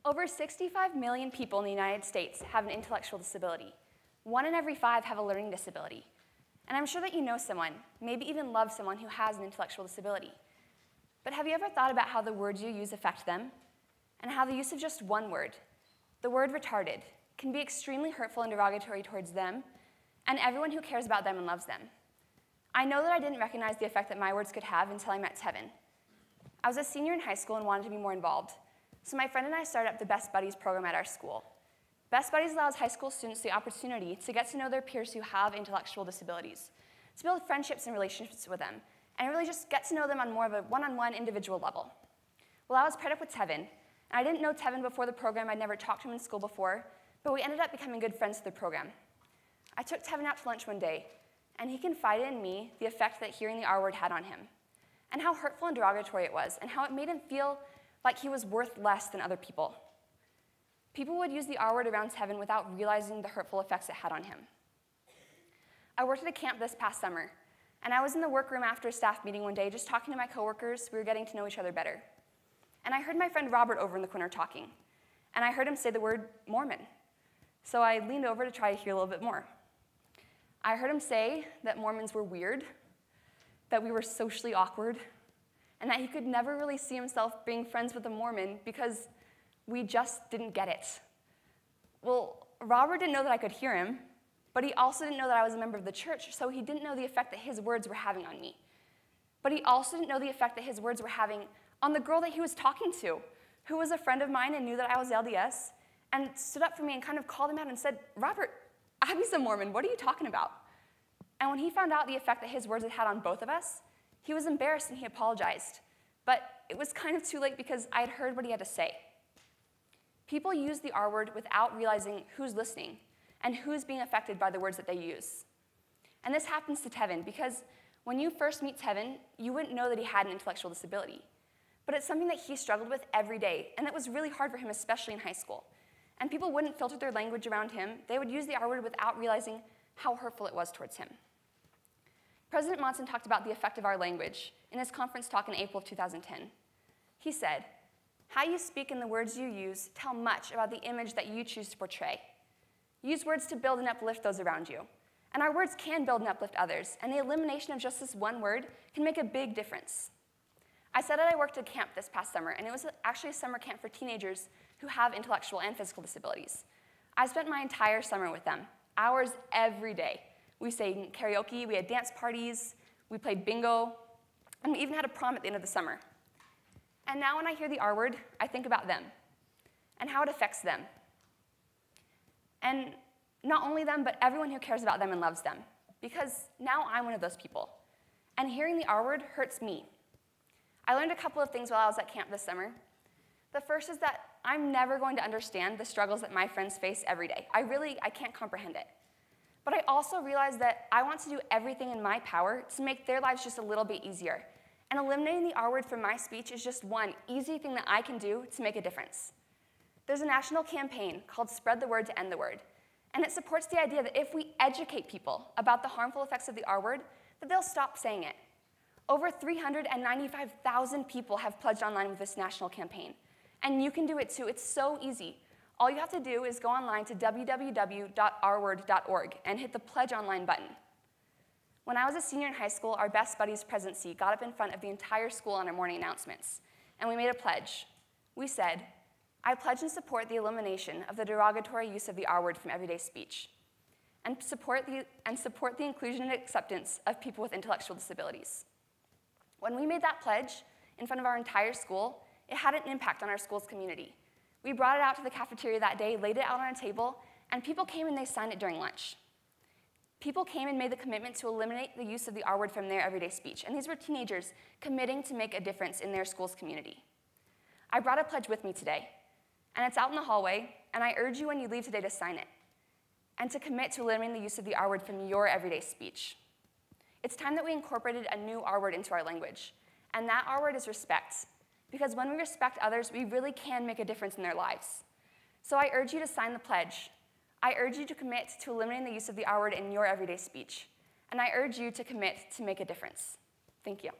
Over 65 million people in the United States have an intellectual disability. 1 in every 5 have a learning disability. And I'm sure that you know someone, maybe even love someone who has an intellectual disability. But have you ever thought about how the words you use affect them? And how the use of just one word, the word retarded, can be extremely hurtful and derogatory towards them and everyone who cares about them and loves them. I know that I didn't recognize the effect that my words could have until I met Tevin. I was a senior in high school and wanted to be more involved, so my friend and I started up the Best Buddies program at our school. Best Buddies allows high school students the opportunity to get to know their peers who have intellectual disabilities, to build friendships and relationships with them, and really just get to know them on more of a one-on-one individual level. Well, I was paired up with Tevin, and I didn't know Tevin before the program. I'd never talked to him in school before, but we ended up becoming good friends through the program. I took Tevin out to lunch one day, and he confided in me the effect that hearing the R word had on him, and how hurtful and derogatory it was, and how it made him feel like he was worth less than other people. People would use the R word around Tevin without realizing the hurtful effects it had on him. I worked at a camp this past summer, and I was in the workroom after a staff meeting one day just talking to my coworkers. We were getting to know each other better. And I heard my friend Robert over in the corner talking, and I heard him say the word Mormon. So I leaned over to try to hear a little bit more. I heard him say that Mormons were weird, that we were socially awkward, and that he could never really see himself being friends with a Mormon because we just didn't get it. Well, Robert didn't know that I could hear him, but he also didn't know that I was a member of the church, so he didn't know the effect that his words were having on me. But he also didn't know the effect that his words were having on the girl that he was talking to, who was a friend of mine and knew that I was LDS, and stood up for me and kind of called him out and said, "Robert, Abby's a Mormon, what are you talking about?" And when he found out the effect that his words had had on both of us, he was embarrassed and he apologized. But it was kind of too late because I had heard what he had to say. People use the R word without realizing who's listening and who's being affected by the words that they use. And this happens to Tevin because when you first meet Tevin, you wouldn't know that he had an intellectual disability. But it's something that he struggled with every day, and it was really hard for him, especially in high school. And people wouldn't filter their language around him. They would use the R word without realizing how hurtful it was towards him. President Monson talked about the effect of our language in his conference talk in April of 2010. He said, "How you speak and the words you use tell much about the image that you choose to portray. Use words to build and uplift those around you. And our words can build and uplift others, and the elimination of just this one word can make a big difference." I said that I worked at a camp this past summer, and it was actually a summer camp for teenagers who have intellectual and physical disabilities. I spent my entire summer with them, hours every day. We sang karaoke, we had dance parties, we played bingo, and we even had a prom at the end of the summer. And now when I hear the R word, I think about them and how it affects them. And not only them, but everyone who cares about them and loves them, because now I'm one of those people. And hearing the R word hurts me. I learned a couple of things while I was at camp this summer. The first is that I'm never going to understand the struggles that my friends face every day. I can't comprehend it. But I also realized that I want to do everything in my power to make their lives just a little bit easier. And eliminating the R word from my speech is just one easy thing that I can do to make a difference. There's a national campaign called Spread the Word to End the Word. And it supports the idea that if we educate people about the harmful effects of the R word, that they'll stop saying it. Over 395,000 people have pledged online with this national campaign. And you can do it too. It's so easy. All you have to do is go online to www.rword.org and hit the Pledge Online button. When I was a senior in high school, our Best Buddies presidency got up in front of the entire school on our morning announcements, and we made a pledge. We said, "I pledge and support the elimination of the derogatory use of the R word from everyday speech, and support the inclusion and acceptance of people with intellectual disabilities." When we made that pledge in front of our entire school, it had an impact on our school's community. We brought it out to the cafeteria that day, laid it out on a table, and people came and they signed it during lunch. People came and made the commitment to eliminate the use of the R word from their everyday speech, and these were teenagers committing to make a difference in their school's community. I brought a pledge with me today, and it's out in the hallway, and I urge you when you leave today to sign it, and to commit to eliminating the use of the R word from your everyday speech. It's time that we incorporated a new R word into our language, and that R word is respect. Because when we respect others, we really can make a difference in their lives. So I urge you to sign the pledge. I urge you to commit to eliminating the use of the R word in your everyday speech. And I urge you to commit to make a difference. Thank you.